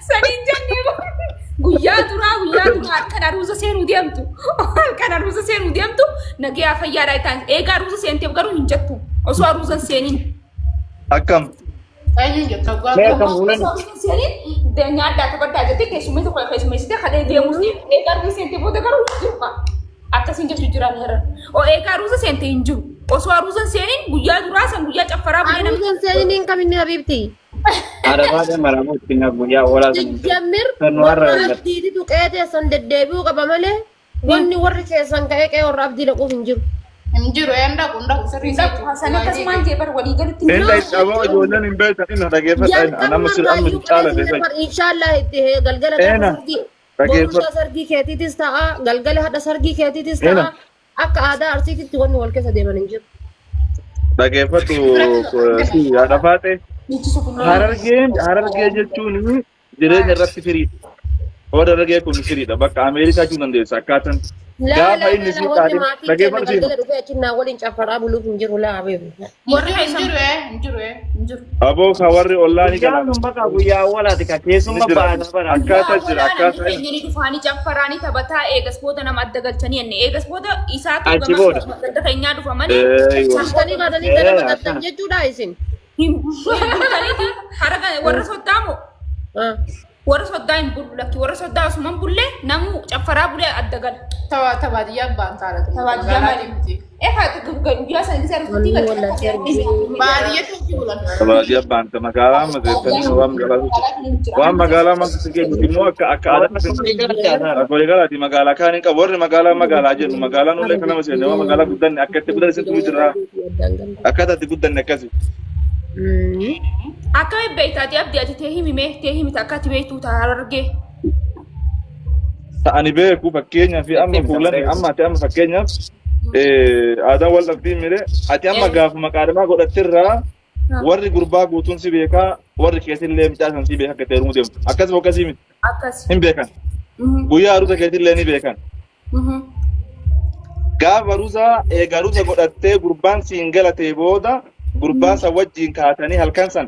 Sanin jannee guyyaa duraa kana ruuza seenuu deemtu nagaa fayyaadhaa ta'an eegaa ruuza seenteef garuu hin jettu osoo ruuza seeniin akkam ayyin jetta seenin nyaadhaa taphataa jettee keessummeessitee kadhee deemus eegaa ruuza seentee booda garuu hin jiru akkasiin jechuun jiraan heeran eegaa ruuza seentee hin jiru osoo ruuza seeniin guyyaa duraa san guyyaa caffaraa bulee ruuza seeniin kaminni habibti Arabada maramu tinggal punya orang jamir warabdi itu kayaknya sondeddebu kabamale wonni warri kesan kayak orang abdi laku hinjiru enda kundak sering sana kasman jebar wali galutti enda abo jolan imbel tani na dagefa ana masir am chala de inshallah itu galgala borusa sargi ketitis taa galgala hada sargi ketitis taa akka ada arsiti wonni wal kesa deman hinjiru dagefa tu si ada fate Harargee jechuun jireenya irratti firiidha. Warra Harargee kun firiidha. Bakka Ameerikaa jechuun dandeessa akkaataan. Gaafa inni si taate dhageeffatu siin. Waliin caffaraa buluuf hin jiru laa beeku. Hinjiru. Aboo ka warri ollaa ni galan. Bakka guyyaa walaati ka keessumma baana bara. Akkaataa jira akkaataa. Inni dhufaanii caffaraanii taphataa eegas booda nama adda galchanii enne eegas booda isaatu Achi booda. ganda keenyaa dhufamanii. Saskanii baatanii gada batattan jechuudha isin. Haraga warra soddaamu warra soddaa hin bullu lakki warra soddaa asuman bullee namu caffaraa bulee adda gala tabaadiyyaa baan taaratu tabaadiyyaa maali guyyaa sana gisee arfuutii Tabaadiyyaa baanta magaalaa mazeessanii waan magaalaa maqsu si kennu immoo akka aadaa abboolee galaati magaalaa kaaniin qabu warri magaalaa jennu magaalaan ullee kana maseenne waan magaalaa guddanne akka itti guddanne isin jirraa akkaataa itti guddanne akkasi. Akka beektaati abdii ati tee himita akka ati beektuu ta'a Harargee. Ta'ani beeku fakkeenyaaf amma fuulani amma ati amma fakkeenyaaf aadaan wal dhabbii mire ati amma gaafuma qaadamaa godhattirraa warri gurbaa guutuun si beekaa warri keessillee micaasan si beeka akka ta'e hirmuu deemtu akkasuma akkasii miti. Akkas. Hin beekan. Guyyaa haruusa keessillee ni beekan. Gaafa haruusa godhattee gurbaan siin galatee booda gurbaan san wajjin kaatanii halkan san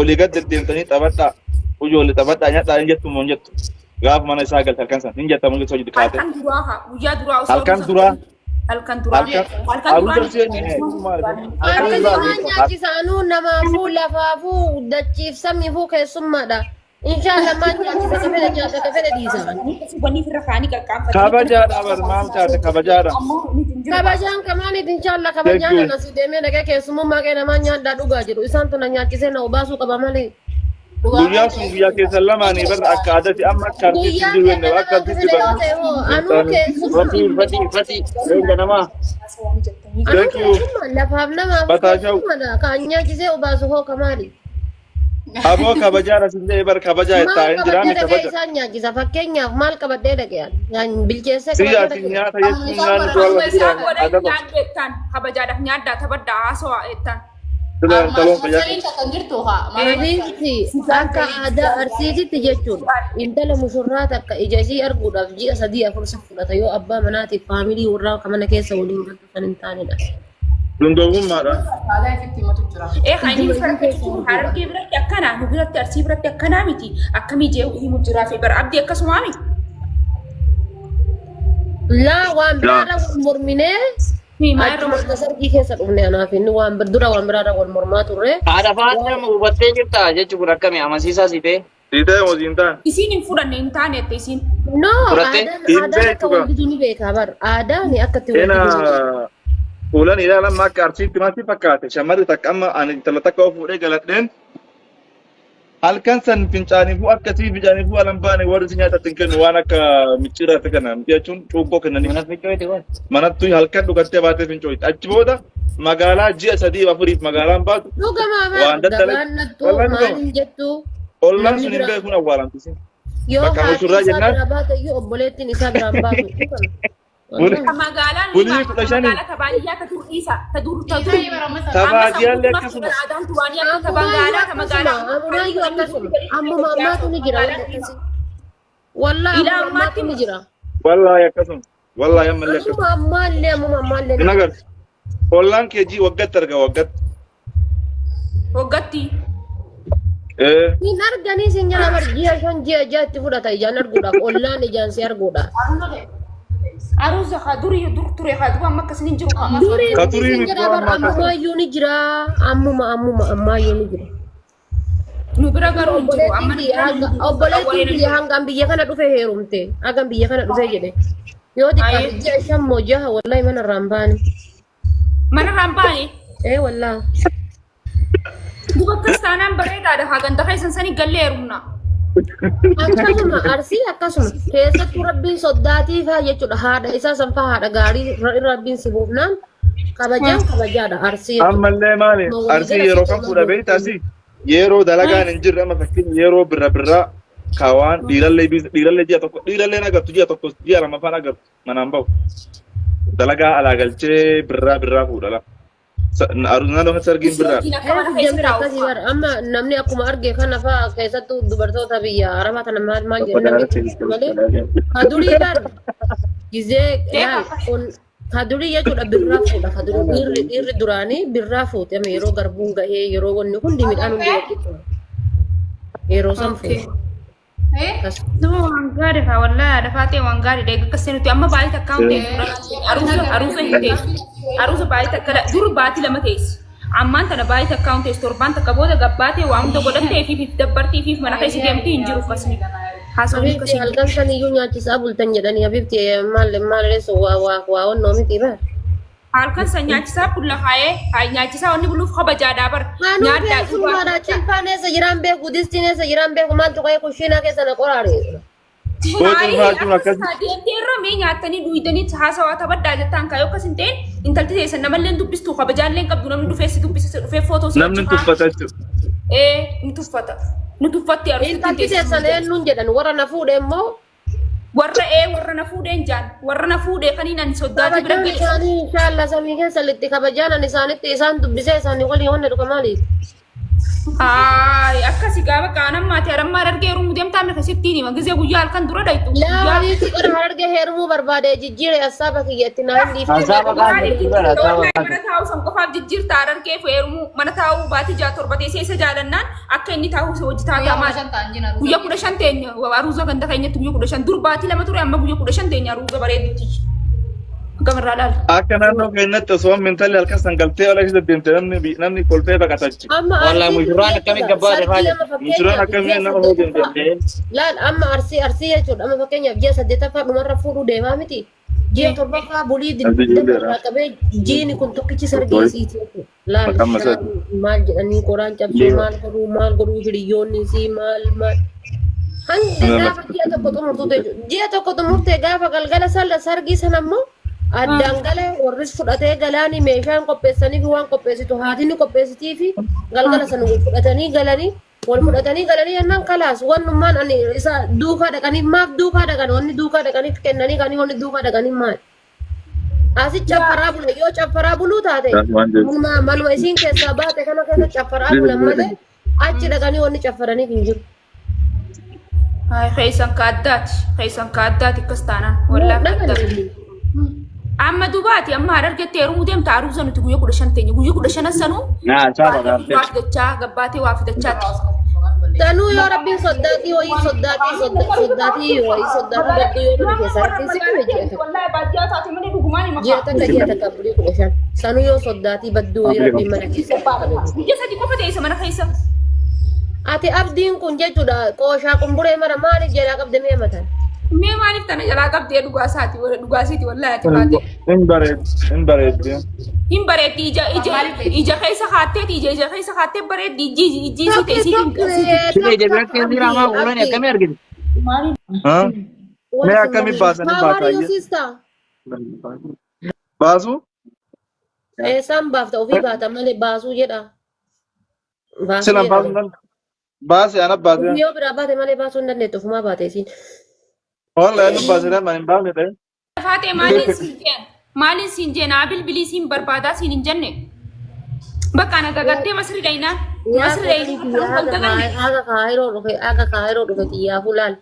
olii gad deddeemtanii taphadhaa ijoollee taphadhaa nyaadhaa hin jettu moo hin jettu gaafa mana isaa galte halkan san hin jetta moo jettu hojii kaatee guyyaa duraa halkan duraa nyaachisanu namaafuu lafaafuu dachiifsamiifuu keessummaadha. Inshallah man nyaachisa kafele nyaata kafele dhiisan. Kabajaadha barmaam taate kabajaadha. Kabajaan kamaanit inshallah kabajaan nasi deemee dhaqee keessummaa kee namaa nyaadhaa dhugaa jiru isaan tuna nyaachisee na obaasuu qaba malee. Guyyaa sun guyyaa keessan lamaanii barra akka aadaati amma akka artiitti jiru enne akka artiitti barra. Anuu keessummaa. Fati eega namaa. Lafaaf namaaf keessummaadha kan nyaachisee obaasu hoo kamaali. Aboo kabajaadha sillee bar kabajaa ittaa hin jiraame kabaja. Isaan nyaachisa fakkeenyaaf maal qabadhee dhaqeeyaan bilcheessee qabadhee dhaqeeyaan. Nyaata jechuun nyaanni duwwaa jettaan kabajaadhaaf nyaaddaa taphadhaa haasawaa jettaan. Maaliifti akka aadaa arsiititti jechuudha. Intala mushurraa takka ija ishii arguudhaaf ji'a 3-4 fudhata yoo abbaa manaatiif faamilii warraa mana keessa waliin galtu kan hin taanedha. Dungogummaadha. Harargee biratti akkanaa nu biratti arsii biratti akkanaa miti akkamii jee himu jiraa fi bara abdii akkasumaa miti. Laa waan biraadha wal morminee achuma sargii keessa dhufne anaaf inni waan dura waan biraadha wal mormaa turre. Haadha faana hubattee jirta jechuun akkamii amansiisaa si ta'e. Si ta'e moo si hin taane? Isiin hin fudhanne hin taane jette isiin. No aadaan akka waldituu ni beekaa bar aadaan akkatti waldituu. Fuulan ilaalan akka arsiitti maatti fakkaate shamarri takka amma ani intala takka of fuudhee galadheen halkan san fincaaniifuu akkasii fincaaniifuu alan baane warri si nyaatatti hin kennu waan akka micciiraatti kana jechuun cuubboo kennanii manattu halkan dhugattee baatee fincooyti achi booda magaalaa ji'a 3-4 magaalaan baatu waan daddalee ollaan sun hin beekuun awwaalamtisi bakka mushurraa jennaan obboleettiin isaa biraan baatu. Magaalaan tabaadiyyaa ka turkiisa ka dur tabaadiyyaan akkasuma ammumayyuu akkasuma ammuma ammaatu ni jira wallahi ammaatu ni jira wallahi akkasuma wallahi ammallee akkasuma ammuma ammaallee nagar ollaan keejii waggatti arga waggatti Hin arganii sin jala bar ji'a shan ji'a ja'atti fudhata ijaan arguudhaaf ollaan ijaan si arguudhaaf. Aruuza haa durii dur ture haa duba amma akkas hin jiru haa. Durii Katurii sin jala bar ammumaayyuu ni jira. Ammumaayyuu ni jira. Nu bira garuu hin jiru amma Obboleettiin biyya hangam biyya kana dhufe heerumte. Hangam biyya kana dhufe jedhe. Yoo xiqqaate ji'a shan moo jaha wallahi mana irraan baane. mana rambaani. Wallahi. Duba akkas taanaan bareedaadha haa ganda keessan sanii gallee heerumna. Akkasuma arsii akkasuma keessattuu rabbiin soddaatiifaa jechuudha haadha isaa sanfaa haadha gaarii rabbiin si buufnaan kabajaadha arsii. Ammallee maali? Arsii yeroo kan fuudha beektaa si yeroo dalagaan hin jirre amma fakkiin yeroo birraa kaawaan dhiirallee ji'a tokko dhiirallee agartu ji'a tokko ji'a lamaffaan agartu manaan bahu dalagaa alaa galchee birraa fuudha la. Naannoo sargiin birraa. Jamira akkasii bara amma namni akkuma arge kana fa'aa keessattuu dubartoota biyya arabaa tana maal jedhu malee kadurii dhaan gizee kadurii jechuudha birraa fuudha kadurii dhiirri duraanii birraa fuute yeroo garbuun gahee yeroo wanni hundi midhaan hundi waqtiidha yeroo san fuudha. Nama waan gaarii haa wallaahi dafaatee waan gaarii deegga akkasii nuti amma baay'ee takkaa hundi aruusa hin teessu. Aruusa baay'ee takka dur baatii lama teessi. Ammaan tana baay'ee takkaa hundi teessu torbaan takka booda gabbaatee waan hunda godhattee fi dabbartii fi mana keessa deemtee hin jiru akkasni. Habiibti halkan saniyyuu nyaachisaa bultan jedhanii habiibti maal waa onnoo miti bara. Halkan san nyaachisaa bulla haayee nyaachisaa wanni buluuf kabajaadhaa bara. Nyaaddaa dhugaadhaa cilfaan eessa jiraan beeku distiin eessa jiraan beeku maaltu qa'ee kushiinaa keessa na qoraare. Deemteerra mee nyaatanii dhuydanii haasawaa tabaddaa jettaan kaayoo akkas hin ta'in intalti teessan namallee dubbistuu kabajaallee hin qabdu namni dhufee si dubbise dhufee footoo si Namni tuffata jechuudha. ni tuffata. Nu tuffatti intalti teessan eenyuun jedhan warra na fuudhe immoo. warra na fuudheen jaan warra na fuudhee kaniin ani soddaatii bira Kabajaan isaanii inshallah samii keessa litti kabajaan isaanitti isaan dubbisee isaanii waliin wanna dhuga maaliif? akkasi gaafa qaanam maati harammaa dargee heerumuu deemtaa mirka sittiin hima gizee guyyaa halkan dura dhaytu. Laaliitti qara hargee heerumuu barbaade jijjiire assaaba kiyyatti naan dhiifte. Mana taa'uu san qofaaf jijjiirtaa dargee heerumuu mana taa'uu baatii jaa torba teessee isa jaalannaan akka inni taa'uu hojii taataa maali. Guyyaa 10 teenya aruuza ganda keenyatti guyyaa 10 dur baatii lama ture amma guyyaa 10 teenya aruuza bareeduuti. Gamarraa laal. Akka naannoo keenyatti osoo mintalli halkan sangaltee ola keessa deemte namni kolfee baqatachi. Wallahi mushuraan akkamiin gabbaate faaya. Mushuraan akkamiin nama hojii deemte. Laal amma arsii jechuudha amma fakkeenyaaf ji'a 8ffaa dhumarra fuudhuu deemaa miti. Ji'a 7ffaa bulii diddaa qabee jiini kun tokkichi sargeesiiti. Laal maal jedhanii qoraan cabsuu maal godhuu hiriyoonni si maal. Hanga gaafa ji'a tokko xumurtee gaafa galgala sargii sana ammoo addaan galee warris fudhatee galaanii meeshaan qopheessanii fi waan qopheessitu haatinni qopheessitii fi galgala sana wal fudhatanii galanii yennaan kalaas wannummaan ani isa duukaa dhaqanii maaf duukaa dhaqan wanni duukaa dhaqaniif kennanii kanii wanni duukaa dhaqanii maal asi caffaraa bula yoo caffaraa buluu taate maluma isiin keessaa baate kana keessa caffaraa bulan malee achi dhaqanii wanni caffaraniif hin jiru. Keessan kaaddaati akkas taanaan wallaa kaaddaati. Amma dubaati amma harargetti heerumuu deemta aruuza nuti guyyaa 15 teenya guyyaa 15 sanuu waa fidachaa gabbaatee waa fidachaati. Sanuu yoo rabbiin soddaatii wayii soddaatii badduu yoo nuti keessa harkisi kame ji'a takka bulii 15 sanuu yoo soddaatii badduu wayii rabbiin mana keessa. Guyyaa 3 qofa teessa mana keessa. Ati abdiin kun jechuudha qooshaa qumburee mara maaliif jalaa qabde mee matan? Mee maaliif tana jalaa qabdee dhugaasiiti wallaahi ati baate. Hin bareeddi. Hin bareeddi ija keessa kaatteeti ija keessa kaattee bareeddi ijji si teessiitiin. Siree jabina keessi raamaa uumani akkamii argite? Mee akkamii baasanii baasayya? Baasuu? Eessaan baafta ofii baata malee baasuu jedha. Silan baasuu hin danda'u. Baasee ana baasee. Yoo biraa baate malee baasuu hin dandeettu ofumaa baate isiin. Wallahi nu baasee dhaan hin baafne ta'e. Faatee maaliin siin jeenaa bilbilii siin barbaadaa siin hin jenne. Bakka ana gagattee masri dhaynaa. Masri dhaynaa. Aga kaayiroo dhufe xiyyaa fulaan.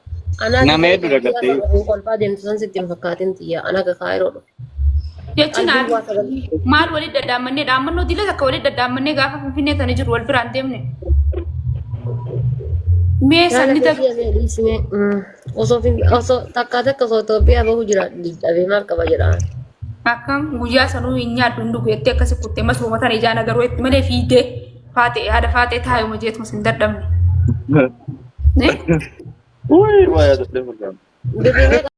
Nama hedduu dagattee. Kolfaa deemtu san sitti hin fakkaatin xiyyaa ana kaayiroo dhufe. Jechuun maal walitti daddaamannee dhaammannoo dila takka walitti daddaamannee gaafa finfinnee tana jiru wal biraan deemne. Mee sanni osoo takkaa takka osoo Itoophiyaa bahu jira dhabee maal qaba jedhaan. akkam guyyaa sanuu hin nyaadhu hin dhugu jettee akkasi kuttee masuma tan ijaan agaruu itti malee fiigdee faatee haadha faatee taa'uma jeetuma sin dadhabne. Uy, waa yaadadhee mul'ata.